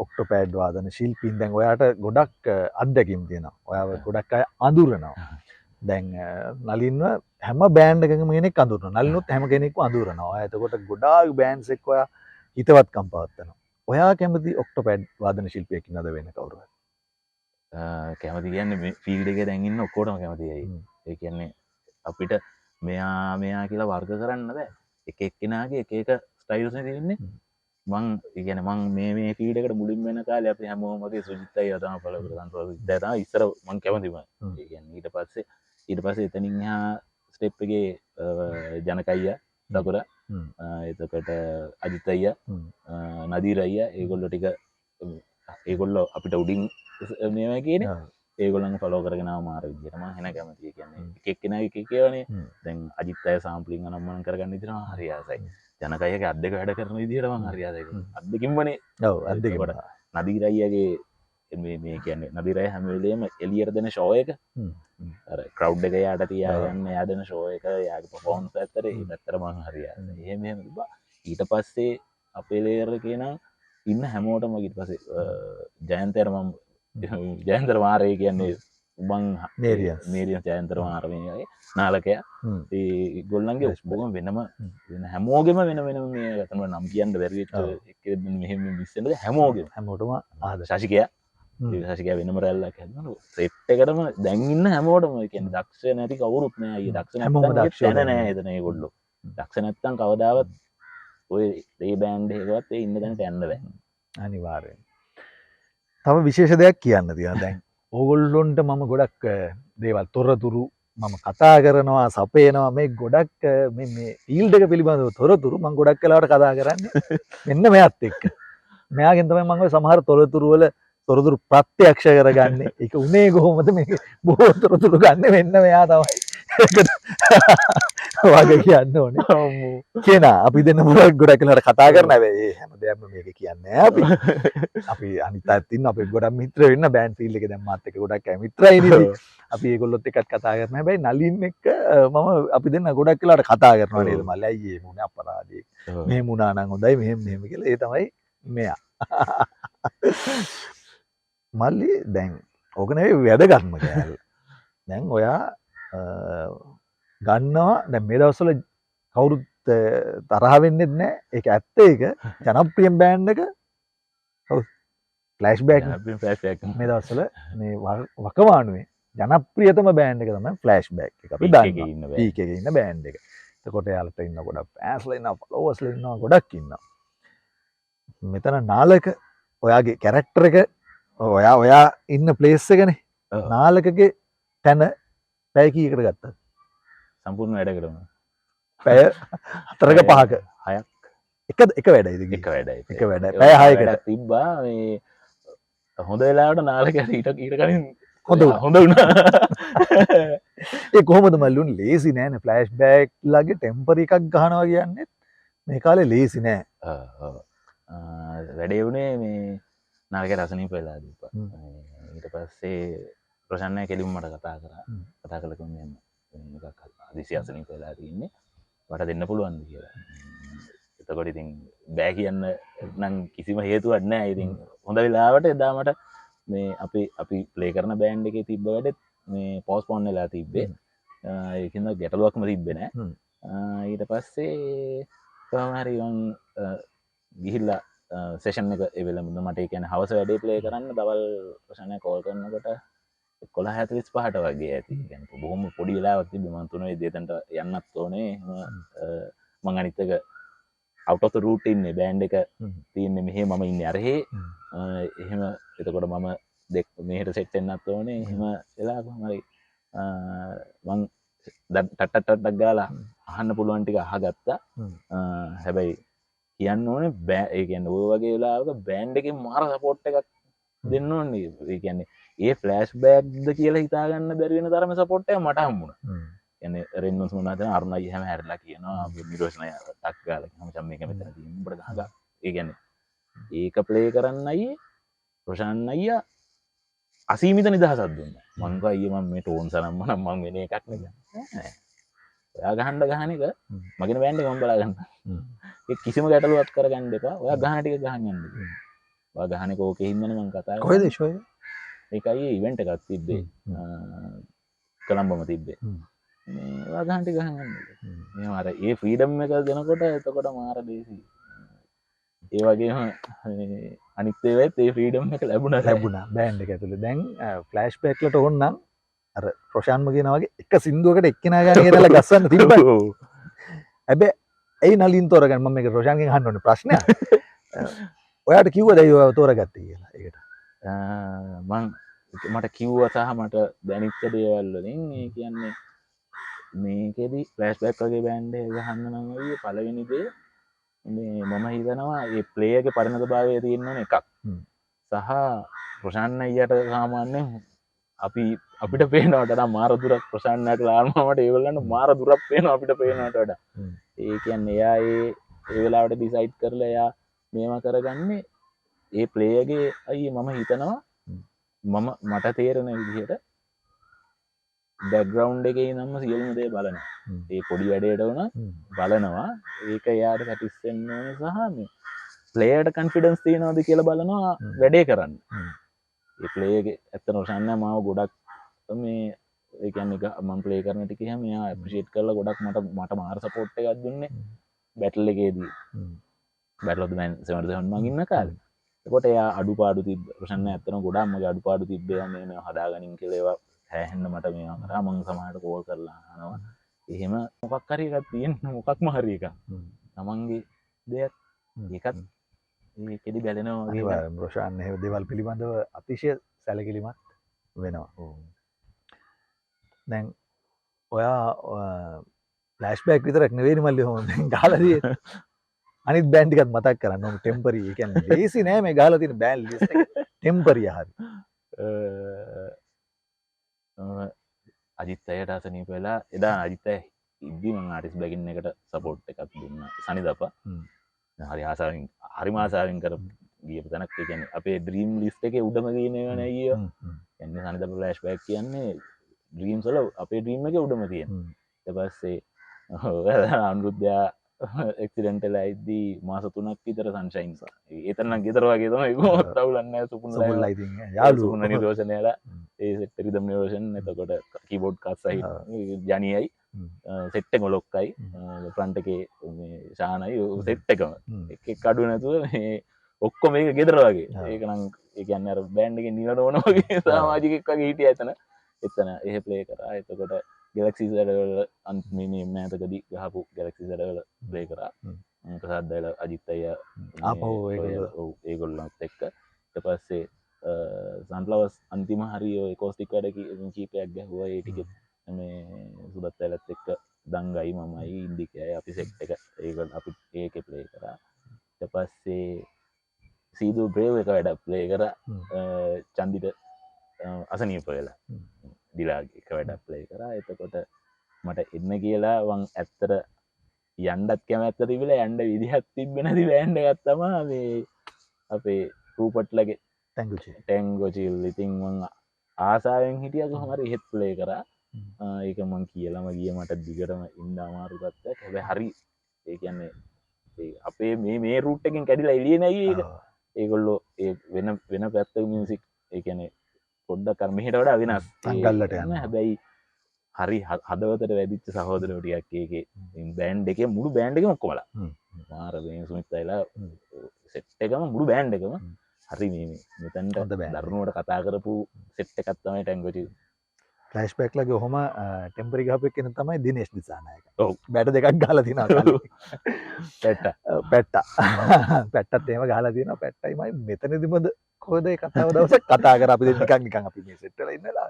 ඔක්ටෝපෑඩ් වාදන ශිල්පීන්? දැන් ඔයාට ගොඩක් අත්දැකීම් තියෙනවා. ඔයාව ගොඩක් අය අඳුරනවා. දැන් නලින්ව හැම බෑන්ඩ් එකකම කෙනෙක් අඳුරනවා. නලිනුත් හැම කෙනෙක්ම අඳුරනවා. එතකොට ගොඩාක් බෑන්ඩ්ස් එක්ක ඔයා හිතවත්කම් පවත්වනවා. ඔයා කැමති ඔක්ටෝපෑඩ් වාදන ශිල්පියෙක් ඉන්නද වෙන කවුරුහරි? කැමති කියන්නේ මේ ෆීල්ඩ් එකේ දැන් ඉන්න ඔක්කොටම කැමතියි. ඒ කියන්නේ අපිට මෙයා කියලා වර්ග කරන්න බෑ. එක එක්කෙනාගේ එක එක ස්ටයිල්ස් නේ තියෙන්නේ. මං කියන්නේ මං මේ ෆීල්ඩ් එකට මුලින් වෙන කාලේ අපි හැමෝම වගේ සුජිත් අයියා තමයි ෆලෝ කරගන්න සුජිත් තමයි ඉස්සර මං කැමතිම. ඒ කියන්නේ ඊට පස්සේ එතනින් එහා ස්ටෙප් එකේ ජනක අයියා දකුර එතකොට අජිත් අයියා නදීර අයියා ඒගොල්ලෝ ටික ඒගොල්ලෝ අපිට උඩින් මේවා කියන්නේ. ඒගොල්ලන් ෆලෝ කරගෙන මාර විදිහටම හෙන කැමති කියන්නේ එකක් කෙනා එක කියවනේ දැන් අජිත් අය සාම්පලින් අනම්මන කරගන්න ඉදිනවා හරි ආසයි ජනකයක අද්දක වැඩ කරන විදිහටම හරි ආසයි අද්දකින්වනේ ඔව් අද්දකට නදීරයියගේ මේ කියන්නේ නදිරය හැමවෙලේම එලියට දෙන ෂෝ එක ක්‍රව් එක යාට තියාගන්න යාදන ෂෝ එක යාග පොෆෝන්ස් ඇත්තර පැත්තරමං හරිය එහෙම ඊට පස්සේ අපේ ලේර කියන ඉන්න හැමෝටම ගිට පසේ ජයන්තරමම් ජයන්තර වාරය කියන්නේ උබන් නේරිය ජයන්තර වාරමයගේ නාලකය ඒ ගොල්ලන්ගේ ස්බෝගම වෙනම වෙන හැමෝගෙම වෙන වෙන මේ ගතම නම් කියන්න වැරවිට මෙහෙම විස්සට හැමෝගෙම හැමෝටම ආද ශශිකය ශසික වෙනම රැල්ලක් හැදන සෙට් එකටම දැන්ඉන්න හැමෝටම කියෙන් දක්ෂ නැති කවුරුත් නෑ දක්ෂ දක්ෂ නෑ එතනය ගොල්ලො දක්ෂ නැත්තන් කවදාවත් ඔය ඒ බෑන්ඩ් එකවත් ඉන්න දැනට යන්න බෑ අනිවාරයෙන් තම විශේෂ දෙයක් කියන්න තිය දැන් ඕගොල්ලොන්ට මම ගොඩක් දේවල් තොරතුරු මම කතා කරනවා සපේනවා මේ ගොඩක් මේ ෆීල්ඩක පිළිබඳව තොරතුරු මං ගොඩක් කලාට කතා කරන්න මෙන්න මෙත් එක්ක මෙයාගෙන්තම මංව සමහර තොරතුරුවල තොරතුරු ප්‍රත්‍යක්ෂ කරගන්න එක උනේ කොහොමද මේ බොහෝ තොරතුරු ගන්න වෙන්න මෙයා තමයි වගේ කියන්න ඕනේ කියන අපි දෙන්න මුලක් ගොඩක් කලාට කතා කරන ඒ හැම දෙයක්ම මේක කියන්නේ අපි අනිත් අතින් අපේ ගොඩක් මිත්‍ර වෙන්න බෑන්ඩ් ෆීල්ඩ් එකේ දැන් මාත් එක්ක ගොඩක් මිත්‍රයි නේද අපි ඒගොල්ලොත් එක්කත් කතා කරන හැබැයි නලින් එක්ක මම අපි දෙන්න ගොඩක් කලාට කතා කරනවා නේද මල්ලි අයියේ මොනේ අපරාධයක් මෙහෙම වුණා නම් හොඳයි මෙහෙම කියලා ඒ තමයි මෙයා මල්ලි දැන් ඕක නෙවෙයි වැදගත්ම කෑල්ල දැන් ඔයා ගන්නවා දැන් මේ දවස්වල කවුරුත් තරහ වෙන්නෙත් නෑ ඒක ඇත්ත ඒක ජනප්‍රියම් බෑන්ඩ් එක ෆ්ලෑෂ්බෑක් මේ දවස්වල මේ වකවානුවේ ජනප්‍රියතම බෑන්ඩ් එක තමයි ෆ්ලෑෂ්බෑක් එක අපි දන්නවා පීක් එකේ ඉන්න බෑන්ඩ් එක එතකොට යාලට ඉන්න ගොඩක් ෆෑන්ස්ලා ඉන්නවා ෆලෝවර්ස්ලා ඉන්නවා ගොඩක් ඉන්නවා මෙතන නාලක ඔයාගේ කැරක්ටර් එක ඔයා ඉන්න ප්ලේස් එකනේ නාලකගේ තැන පැය කීයකට ගත්තා සම්පූර්ණ වැඩ කරම පැය 4ක 5ක 6ක් එක වැඩයිද එක වැඩයි එක වැඩ පැය 6කට තිබ්බා මේ හොඳ වෙලාවට නාලකයට ඊට කලින් හොඳ වුණා ඒ කොහොමද මල්ලුන් ලේසි නෑනේ ෆ්ලෑෂ්බෑක් ලගේ ටෙම්පරරි එකක් ගහනවා කියන්නේ මේ කාලේ ලේසි නෑ වැඩේ වුණේ මේ නාලක රසනීප වෙලා දීපා ඊට පස්සේ ප්‍රශන්නය කෙලින් මට කතා කළකම අදිසි අසනීප වෙලා තියන්නේ වට දෙන්න පුළුවන් කියලා එතකොට ඉතින් බෑ කියන්න නම් කිසිම හේතුවක් නෑ ඉතින් හොඳ වෙලාවට එදාමට මේ අපි ප්ලේ කරන බෑන්ඩ් එකේ තිබ්බ වැඩෙත් මේ පෝස්ට්පෝන් වෙලා තිබ්බේ ඒකින්ද ගැටලුවක්ම තිබ්බේ නෑ ඊට පස්සේ කොහොම හරි ගිහිල්ලා සෙෂන් එක ඒ වෙලාවෙ මට ඒ කියන්නේ හවස වැඩේ ප්ලේ කරන්න දවල් ප්‍රශ්නය කෝල් කරනකොට 11:45 වගේ ඇති කියන්නේ බොහොම පොඩි වෙලාවක් තිබ්බේ මම 3 දෙතන්ට යන්නත් ඕනේ මම අනිත් එක out of the route ඉන්නේ බෑන්ඩ් එක තියෙන්නේ මෙහෙ මම ඉන්නේ අරහේ එහෙම එතකොට මම මෙහෙට සෙට් වෙන්නත් ඕනේ එහෙම වෙලා කොහොම හරි මං ටට්ටක් ගාලා අහන්න පුළුවන් ටික අහගත්තා හැබැයි කියන්න ඕනේ බෑ ඒ කියන්නේ ඔය වගේ වෙලාවක බෑන්ඩ් එකේ මාර සපෝට් එකක් දෙන්න ඕනේ ඒ කියන්නේ ඒ ෆ්ලෑෂ්බෑක්ද කියලා හිතාගන්න බැරි වෙන තරම සපෝට් එකක් මට හම්බුණා. කියන්නේ රෙන්නොස් මොනවද අරුණයි හැම හැරලා කියනවා නිරෝෂණය ටක් ගාලා මචං මේක මෙතන තියෙන උඹට ගහගා. ඒ කියන්නේ ඒක ප්ලේ කරන්න අයියේ රොෂාන් අයියා අසීමිත නිදහසක් දුන්නා. මං කෝ අයියේ මම මේ ටෝන් සනම්ම නම් මං වෙන එකක් නෙවෙයි. ඔයා ගහන්න ගහන එක මගේ බෑන්ඩ් එක මම බලා ගන්නවා. ඒ කිසිම ගැටලුවක් කරගන්න එපා. ඔයා ගහන ටික ගහන්න යන්න. ඔයා ගහන එක ඕකේ හින්දානේ මං කතා කරන්නේ. කොහෙද ෂෝ එක? ඒකයි ඉවෙන්ට් එකක් තිබ්බේ. කොළඹම තිබ්බේ. මේ ඔයා ගහන ටික ගහන්න යන්න. මේ අර ඒ ෆ්‍රීඩම් එක දෙනකොට එතකොට මාර දේසි. ඒ වගේම අනිත් ඒවාත් ඒ ෆ්‍රීඩම් එක ලැබුණා බෑන්ඩ් එක ඇතුලේ. දැන් ෆ්ලෑෂ්බෑක් වලට ඕනනම් අර ප්‍රොෂාන්ම කියනා වගේ එක සින්දුවකට එක්කෙනා ගන්න කියලා ගස්සන්න තිබ්බා. හැබැයි ඇයි නලින් තෝරගන්න මම මේක රොෂාන්ගෙන් අහන්න ඕනේ ප්‍රශ්නයක්. ඔයාට කිව්වද ඇයි ඔයා තෝරගත්තේ කියලා ඒකට? මට කිව්වා සහ මට දැනෙච්ච දේවල් වලින් ඒ කියන්නේ මේකෙදි ෆ්ලෑෂ්බෑක් වගේ බෑන්ඩ් එක ගහන්න නම් ඔය පළවෙනි දේ මේ මම හිතනවා මේ ප්ලේ එකේ පරිණතභාවය තියෙන්න ඕන එකක්. සහ රොෂාන් අයියට සාමාන්‍යයෙන් අපි අපිට පේනවට මාර දුරක් ප්‍රසන්නට ලාල්මට ඒවලන්න මාර දුරක් පේන අපිට පේනට වඩා ඒ කියන්නේ එයා ඒ වෙලාවට ඩිසයිඩ් කරලා එයා මේවා කරගන්නේ ඒ ප්ලේයගේ අයි මම හිතනවා මට තේරෙන විදිහට බැග්‍රවන්් එක නම්ම සියල්ම දේ බලන ඒ පොඩි වැඩේට වන බලනවා ඒක එයාට කැටිස්සෙන්න සහ ප්ලේයට කන්ෆිඩන්ස් තියනවාද කියලා බලනවා වැඩේ කරන්න ඒ ප්ලේගේ ඇත්ත නොෂන්න මාව ගොඩක් මේ ඒකන්න එක මන් ප්ලේ කරන ටික මෙයා ප්‍රිෂේට් කරලා ගොඩක් මට මාර සපෝට් එකක් දුන්නේ බැටල් එකේදී බැටලොද මැන් සෙමට මගින්න කාල කොට එයා අඩු පාඩු තිබ ප්‍රශන්න ඇත්තන ගොඩක්ම අඩු පාඩු තිබ්බේ මේ හදාගනින් කෙලේවා හැහෙන්න මට මේ රාමං සමහට කෝල් කරලා හනවා එහෙම මොකක් කරයකත් තියෙන් මොකක්ම හරික තමන්ගේ දෙයක් ඒකත් කෙඩි බැලෙනවා රෝෂාන් එහ දෙවල් පිළිබඳව අතිශය සැලකිලිමත් වෙනවා දැන් ඔයා ලස්බැක් විතරක් නවේනි මල්ලි හොම ගාලදී අනිත් බෑන්ඩිකත් මතක් කරන්න ටෙම්පරී එකන් ලේසි නෑ මේ ගාල තින බෑල් ටෙම්පරිය හරි අජිත් අයට අසනීප වෙලා එදා අජිතය ඉද්දි මං ආටිස් බැගින්න එකට සපෝට් එකක් දුන්න සනි දප හරි ආසාාවෙන් හරිමාසාාවෙන් කර ගිය තැනක් කියන අපේ ද්‍රීම් ලිස්් එක උඩම ගනවන ඒ එන්න සනිදප ලෑශ් බැක් කියන්නේ ද්‍රීම් සල අපේ ද්‍රීම් එක උඩම තියෙන් එපස්සේ අනුරුද්ධයා එක්සිඩෙන්ටල ඇයිදී මාස තුනක් විතර සංශයින්ස ඒතරන ගෙතර වගේ තම තවුලන්න සුපුන් යාලු නිදෝෂනයලා ඒ සෙටරිදම් නිරෝෂන් එතකොට කීබෝඩ් කත්සහි ජනයයි සෙට්ට ගොලොක්කයි ප්‍රන්ටකේ ශානයි සෙට් එකම එක කඩු නැතුව ඔක්කො මේක ගෙදර වගේ ඒකනම් ඒකන්න බෑන්්ඩක නිලට ඕන වගේ සාමාජිකක් වගේ හිටිය ඇතන එතන එහ ප්ලේ කරා එතකොට ගෙලක්සි සඩවල අන්ත්මේ මෑතකදී ගහපු ගැලක්සි සඩවල ප්ලේ කරා ප්‍රසාද්දල අජිත්තය ඒගොල්ලත් එක්ක එ පස්සේ සන්ලවස් අන්තිම හරි කෝස්ටිකඩක කීපයක් ගැහුව ඒටික මේ සුදත් ඇලත් එක්ක දංගයි මමයි ඉන්දිකය අපි සෙක්් එක ඒගල් අපි ඒක ප්ලේ කරා එ පස්සේ සීදු බ්‍රේව එක වැඩ ප්ලේ කර චන්දිට අසනීප වෙලා දිලාගේ එක වැඩ ප්ලේ කරා එතකොට මට එන්න කියලා වන් ඇත්තර යන්ඩත් කැමැත්ත තිබල ඇන්ඩ විදිහත් තිබෙනති බෑන්ඩ ගත්තම මේ අපේ රූපට්ලගේ ටැංගොචිල් ඉතින් වන් ආසාාවෙන් හිටියක හමරි හෙත් ප්ලේ කරා ඒක මං කියලම ගිය මට දිගටම ඉන්ඩ අමාරුගත්ත හැබැ හරි ඒ කියන්නේ අපේ මේ රුට්ටකින් කැඩිලා එලියනයි ඒගොල්ලෝ ඒ වෙන පැත්ත මියසික් ඒකැනෙ පොඩ්ඩ කරමහිට වඩා වෙනස් ගල්ලට යන්න හැබැයි හරි හදවතට වැදිච්ච සහෝදරටියක් ඒක බෑන්් එක මුළු බෑන්් එක මොක්කොමල මාර සුමිත්තයිලා සෙට් එකම මුළු බෑන්් එකම හරි මෙතැන්ට දරුණුවට කතා කරපු සෙට් එකත්තමයි ටැන්ගොචි ෆලස්් පැක්ලගේ හොම ටෙම්පරි ගපක් කෙන තමයි දිනේශ් දිසානයක බැට දෙකක් ගාල තින පැට්ටත් ඒම ගාල තින පැට්ටයිමයි මෙතනදිමද කෝද කතාව දවස කතා කර අපි දෙකක් නිකන් අපි මේ සෙට්ටල ඉන්නලා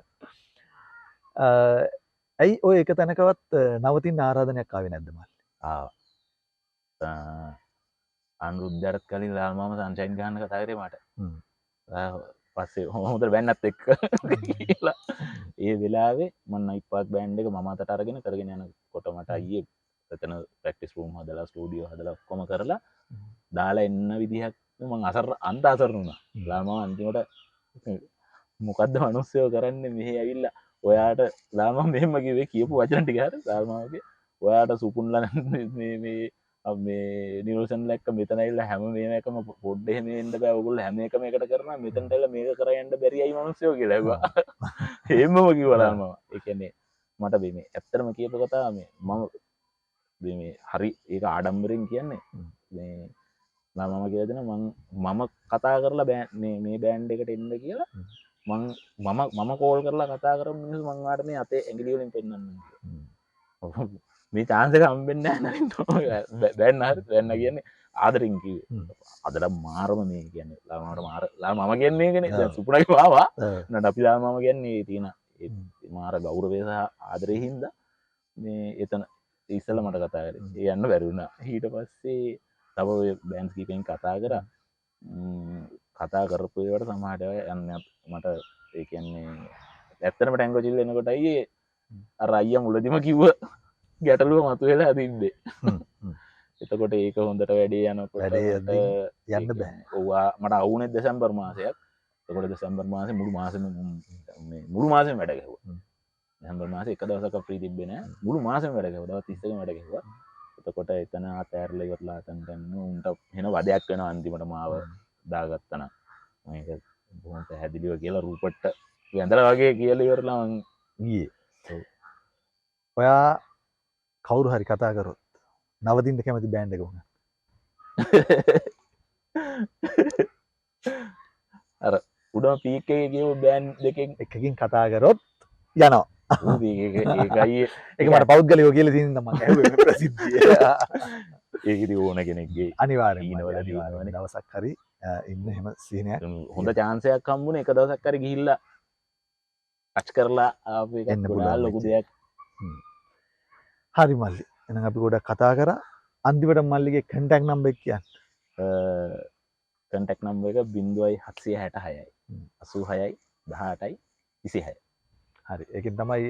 ඇයි ඔය එක තැනකවත් නවතින් ආරාධනයක් ආවේ නැද්ද මල්ලි අනුරුද්ධරත් කලින් ලාල්මාම සංශයින් ගන්න කතාකරේ මට පස්සේ හොමුද බැන්නත් එක්ක කියලා ඒ වෙලාවේ මන්න ඉපක් බෑන්්ඩ එක මතට අරගෙන කරගෙන යන කොටමට අයේ එතන ප්‍රක්ටිස් රූම් හදලා ස්ටඩියෝ හදලා කොම කරලා දාලා එන්න විදිහක් මං අසර අන්ත අසරනුණ ලාමා අන්තිමට මොකක්ද මනුස්සයෝ කරන්න මෙහ ඇවිල්ල ඔයාට ලාම මෙහෙම කිවේ කියපු වචනටිකාර ලාමාවගේ ඔයාට සුපුන්ලන මේ නිරෝෂන් ලැක්ක මෙතනයිල්ල හැම මේකම පොඩ්ඩ එන්ට බැවගුල් හැම එකම එකට කරන මෙතන්ටල මේක කරයන්ට බැරියි මනුස්සයෝ කියලවා ඒමම කිවලාම එකන්නේ මට බීමේ ඇත්තරම කියප කතා මම හරි ඒක ආඩම්බරෙන් කියන්නේ මම කියදෙන මම කතා කරලා මේ බෑන්්ඩ එකට එන්න කියලා මම කෝල් කරලා කතා කර මිනිස් මංවාට මේ අතේ ඇගිලිවලින් පෙන්න්න මේ චාන්සක අම්බෙන්න්න බැන්න හරි වැන්න කියන්නේ ආදරින්කි අදට මාරම මේ කියන්න ලාමට මාරලා මම කියන්නේ කෙන සුපනක වාවා නට අපි ලාමම කියන්නේ තියෙන මාර ගෞරවේස ආදරයහින්ද මේ එතන ඉස්සල මට කතා කර යන්න බැරුණ හිට පස්සේ තව බෑන්ස්කීපෙන් කතා කර කතා කරපුවට සමහටව යන්න මට ඒ කියන්නේ ඇත්තනම ටැංගෝ චිල්ල එනකොට අයියේ අර අයියා මුලදිම කිව්ව ගැටලුව මතුවෙලා තිබ්බේ. එතකොට ඒක හොඳට වැඩේ යනකොට යන්න බෑ. ඔවා මට අවුනේ දෙසැම්බර් මාසයක්. එතකොට දෙසැම්බර් මාසේ මුළු මාසෙම වැඩ ගැහුවා. දෙසැම්බර් මාසේ එක දවසක් ෆ්‍රී තිබ්බේ නෑ. මුළු මාසෙම වැඩ ගැහුවා. දවස් 30කම වැඩ ගැහුවා. එතකොට එතන අතෑරලා ඉවරලා අතන් ගන්න උන්ට වෙන වදයක් වෙනවා අන්තිමට මාව දාගත්තා නම්. මේක බොහොම පැහැදිලිව කියලා රූපට්ට වැඳලා වගේ කියලා ඉවරලා මං ගියේ. ඔයා කවුරු හරි කතා කරොත් නවතින්න කැමති බෑන්ඩ් එක වුණා. අර උඩම පීක් එකේ කියව බෑන්ඩ් දෙකෙන් එකකින් කතා කරොත් යනවා. ඒකයි ඒක මට පෞද්ගලිකව කියලා තියෙන තමයි ඇහුවේ ප්‍රසිද්ධිය. ඒකදී ඕන කෙනෙක්ගේ අනිවාර්යෙන්ම දවසක් හරි ඉන්න එහෙම සීනයක් හොඳ chance එකක් හම්බුනේ එක දවසක් හරි ගිහිල්ලා ටච් කරලා ආපු එකක් ගොඩාක් ලොකු දෙයක්. හරි මල්ලි. එහෙනම් අපි ගොඩක් කතා කරා. අන්තිමට මල්ලිගේ කන්ටැක්ට් නම්බර් එක කියන්න. කන්ටැක්ට් නම්බර් එක 0766යි 86යි 18යි 26. හරි. ඒකෙන් තමයි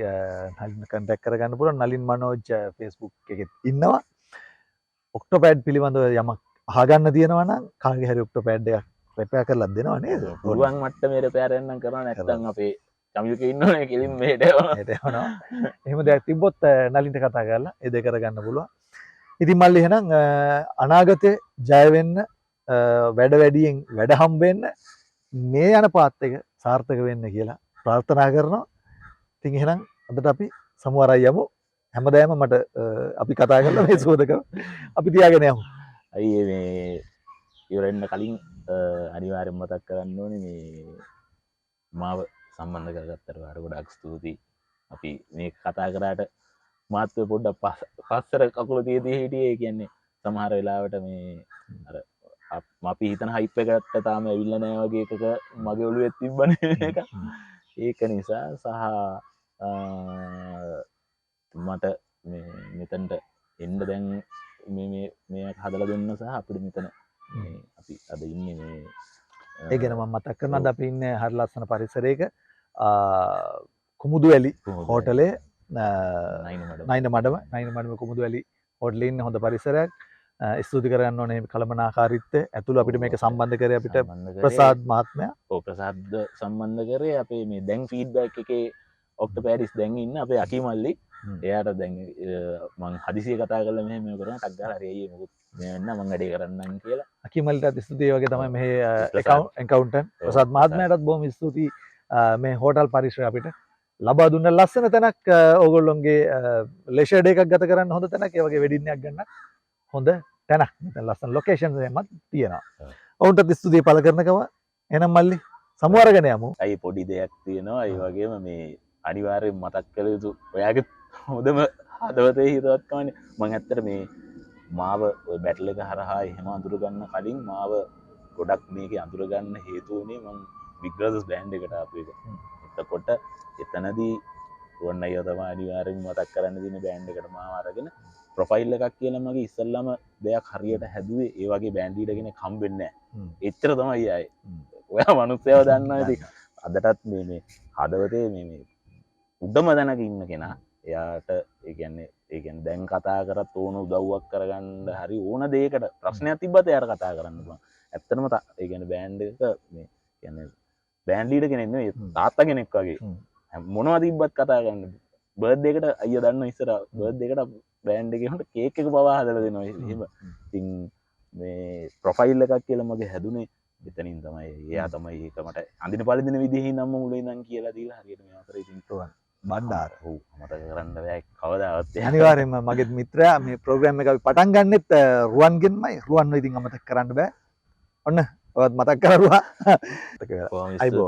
නලින් කන්ටැක්ට් කරගන්න පුළුවන්. නලින් මනෝජ් Facebook එකෙත් ඉන්නවා. ඔක්ටෝපෑඩ් පිළිබඳව යමක් අහගන්න තියෙනවා නම් කාගේ හරි ඔක්ටෝපෑඩ් එකක් රිපෙයාර් කරලා දෙනවා නේද? පුළුවන් මට්ටමේ රිපෙයාර් එකක් කරනවා නැත්නම් අපේ චමියුක ඉන්නවනේ කෙලින් මෙහෙට යනවා. එහෙම දෙයක් තිබ්බොත් නලින්ට කතා කරලා ඒ දෙක කරගන්න පුළුවන්. ඉතින් මල්ලි එහෙනම් අනාගතේ ජය වෙන්න වැඩ වැඩියෙන් වැඩ හම්බ වෙන්න මේ යන පාත් එක සාර්ථක වෙන්න කියලා ප්‍රාර්ථනා කරනවා. ඉතින් එහෙනම් අදට අපි සමුවරයි යමු. හැමදාම මට අපි කතා කරලා මේ සෝදක අපි තියාගෙන යමු. අයියේ මේ ඉවරෙන්න කලින් අනිවාර්යෙන් මතක් කරන්න ඕනේ මේ මාව සම්බන්ධ කරගත්තට ඔයාලට ගොඩක් ස්තුතියි. අපි මේ කතා කරාට මාත් පොඩ්ඩක් පස්සර කකුල තියදී හිටියේ. කියන්නේ සමහර වෙලාවට මේ අර අපි හිතන හයිප් එකට තාම ඇවිල්ලා නැහැ වගේ එකක මගේ ඔළුවේ තිබ්බනේ එක. ඒක නිසා සහ මට මෙතනට එන්න දැන් මේ හදලා දෙන්න සහ අපිට මෙතන අපි අද ඉන්නේ මේ ඒ ගැන මම මතක් කරනවා. අපි ඉන්නේ හරි ලස්සන පරිසරයක කුමුදුවැලි හෝටලේ නයින මඩම කුමුදුවැලි හෝටලේ ඉන්න හොඳ පරිසරයක්. ස්තුති කරගන්න ඕනේ කළමනාකාරීත්වය ඇතුළු අපිට මේක සම්බන්ධ කරේ අපිට ප්‍රසාද් මහත්මයා. ඔව් ප්‍රසාද් සම්බන්ධ කරේ අපේ මේ දැන් ෆීඩ්බැක් එකේ ඔක්ටෝපෑඩිස් දැන් ඉන්න අපේ අකිමල්ලි. එයාට දැන් මං හදිසිය කතා කරලා මෙහෙම කරනවා ටක් ගාලා හරි අයියේ මොකද මේ වෙන්න මං වැඩේ කරන්නම් කියලා. අකිමල්ලිටත් ස්තුතියි. වගේ තමයි මෙහි ඇකවුන්ටන්ට් ප්‍රසාද් මහත්මයාටත් බොහොම ස්තුතියි මේ හෝටල් පරිසරය අපිට ලබා දුන්න ලස්සන තැනක්. ඕගොල්ලොන්ගේ ලෙෂර් ඩේ එකක් ගත කරන්න හොඳ තැනක්. ඒ වගේ වෙඩින් එකක් ගන්න හොඳ තැනක්. මෙතන ලස්සන ලොකේෂන්ස් එකක් තියෙනවා. ඔවුන්ටත් ස්තුතියි පළ කරනකම. එහෙනම් මල්ලි සමුවරගෙන යමු. අයි පොඩි දෙයක් තියෙනවා. ඒ වගේම මේ අනිවාර්යෙන් මතක් කළ යුතු ඔයාගේ හොඳම හදවතේ හිතවත්කමනේ. මම ඇත්තට මේ මාව ඔය බැටල් එක හරහා එහෙම අඳුරගන්න කලින් මාව ගොඩක් මේකේ අඳුරගන්න හේතු වුණේ මම බිග් බ්‍රදර්ස් බෑන්ඩ් එකට ආපු එක. එතකොට එතනදී රුවන් අයියා තමයි අනිවාර්යෙන් මතක් කරන්න දින බෑන්ඩ් එකට මාව අරගෙන ප්‍රොෆයිල් එකක් කියලා මගේ ඉස්සල්ලාම දෙයක් හරියට හැදුවේ. ඒ වගේ බෑන්ඩ් ලීඩර් කෙනෙක් හම්බෙන්නේ නැහැ. එච්චර තමයි ආයේ. ඔයා මනුස්සයව දන්නවා ඉතින්. අදටත් මේ හදවතේ මේ උඩම දැනක ඉන්න කෙනා එයාට ඒ කියන්නේ දැන් කතා කරත් ඕන උදව්වක් කරගන්න හරි ඕන දෙයකට ප්‍රශ්නයක් තිබ්බත් එයාට කතා කරන්න පුළුවන්. ඇත්තටම ඒ කියන්නේ බෑන්ඩ් එක මේ කියන්නේ බෑන්ඩ් ලීඩර් කෙනෙක් නෙවෙයි තාත්තා කෙනෙක් වගේ. මොනවා තිබ්බත් කතා කරන්න. බර්ත්ඩේ එකට අයියා දන්නවා ඉස්සර බර්ත්ඩේ එකට බෑන්ඩ් එකේ උන්ට කේක් එක පවා හදලා දෙනවා. එහෙම. ඉතින් මේ ප්‍රොෆයිල් එකක් කියලා මගේ හැදුනේ එතනින් තමයි. එයා තමයි ඒක මට අඳින පළඳින විදිහේ නම් මුලින් ඉඳන් කියලා දීලා හරියට මේ අතර ඉතින් බණ්ඩාර. ඔව් මතක කරන්න බෑ කවදාවත්. අනිවාර්යෙන්ම මගේ මිත්‍රයා මේ ප්‍රෝග්‍රෑම් එක අපි පටන් ගන්නෙත් රුවන්ගෙන්මයි. රුවන්ව ඉතින් අමතක කරන්න බෑ. ඔන්න ඔයත් මතක් කරරුවා.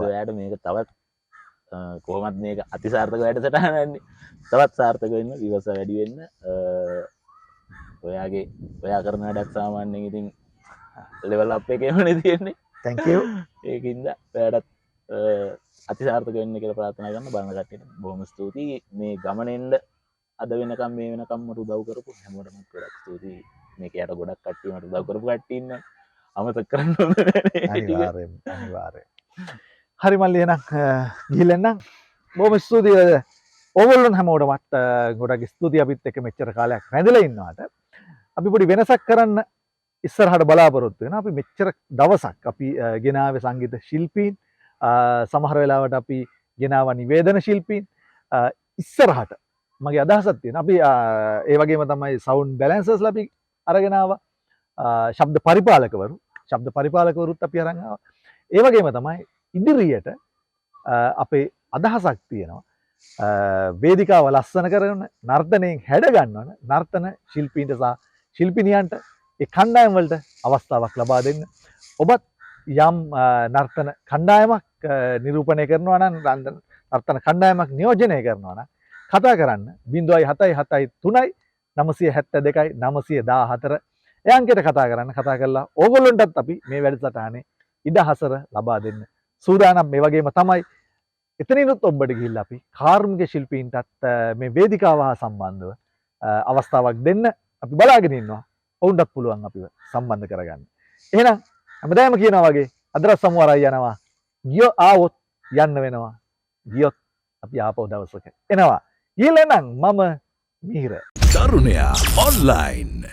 ඔයාට මේක තවත් කොහොමත් මේක අතිසාර්ථක වැඩසටහනන්නේ. තවත් සාර්ථක වෙන්න විවස වැඩි වෙන්න ඔයා කරන වැඩක් සාමාන්‍යයෙන් ඉතින් ලෙවල් අප් එකේමනේ තියෙන්නේ. thank you. ඒකින්ද ඔයාටත් අතිසාර්ථක වෙන්න කියලා ප්‍රාර්ථනා කරන බලන කට්ටියට බොහොම ස්තුතියි. මේ ගමනෙන්ද අද වෙනකම් මේ වෙනකම් මට උදව් කරපු හැමෝටම ගොඩක් ස්තුතියි. මේකයට ගොඩක් කට්ටිය මට උදව් කරපු කට්ටිය ඉන්නවා. අමතක කරන්න ඕනේ. අනිවාර්යෙන්. හරි මල්ලි එහෙනම් ගිහින් එන්නම්. බොහොම ස්තුතියි ඕගොල්ලන් හැමෝටමත් ගොඩක් ස්තුතියි අපිත් එක්ක මෙච්චර කාලයක් රැඳිලා ඉන්නවට. අපි පොඩි වෙනසක් කරන්න ඉස්සරහට බලාපොරොත්තු වෙනවා. අපි මෙච්චර දවසක් අපි ගෙනාවේ සංගීත ශිල්පීන්, සමහර වෙලාවට අපි ගෙනාවා නිවේදන ශිල්පීන්. ඉස්සරහට මගේ අදහසක් තියෙනවා. අපි ඒ වගේම තමයි සවුන්ඩ් බැලන්සර්ස්ලා අපි අරගෙන ආවා. ශබ්ද පරිපාලකවරුත් අපි අරන් ආවා. ඒ වගේම තමයි ඉදිරියට අපේ අදහසක් තියෙනවා. වේදිකාව ලස්සන කරන, නර්තනයෙන් හැඩ ගන්නවන නර්තන ශිල්පීන්ට සහ ශිල්පිනියන්ට ඒ කණ්ඩායම් වලට අවස්ථාවක් ලබා දෙන්න. ඔබත් යම් නර්තන කණ්ඩායමක් නිරූපණය කරනවා නම්, නර්තන කණ්ඩායමක් නියෝජනය කරනවා නම් කතා කරන්න 0.773 972 914 ඒ අංකයට කතා කරන්න. කතා කරලා ඕගොල්ලන්ටත් අපි මේ වැඩසටහනේ ඉඩහසර ලබා දෙන්න සූදානම්. මේ වගේම තමයි එතනිනුත් ඔබට ගිහිල්ලා අපි කාර්මික ශිල්පීන්ටත් මේ වේදිකාව හා සම්බන්ධව අවස්ථාවක් දෙන්න අපි බලාගෙන ඉන්නවා. ඔවුන්ටත් පුළුවන් අපිව සම්බන්ධ කරගන්න. එහෙනම් හැමදාම කියනවා වගේ අදරස් සමුවරයි යනවා. ගියෝ ආවොත් යන්න වෙනවා. ගියොත් අපි ආපහු දවසක එනවා. ගිහලා නම් මම මිහිර. තරුණයා ඔන්ලයින්.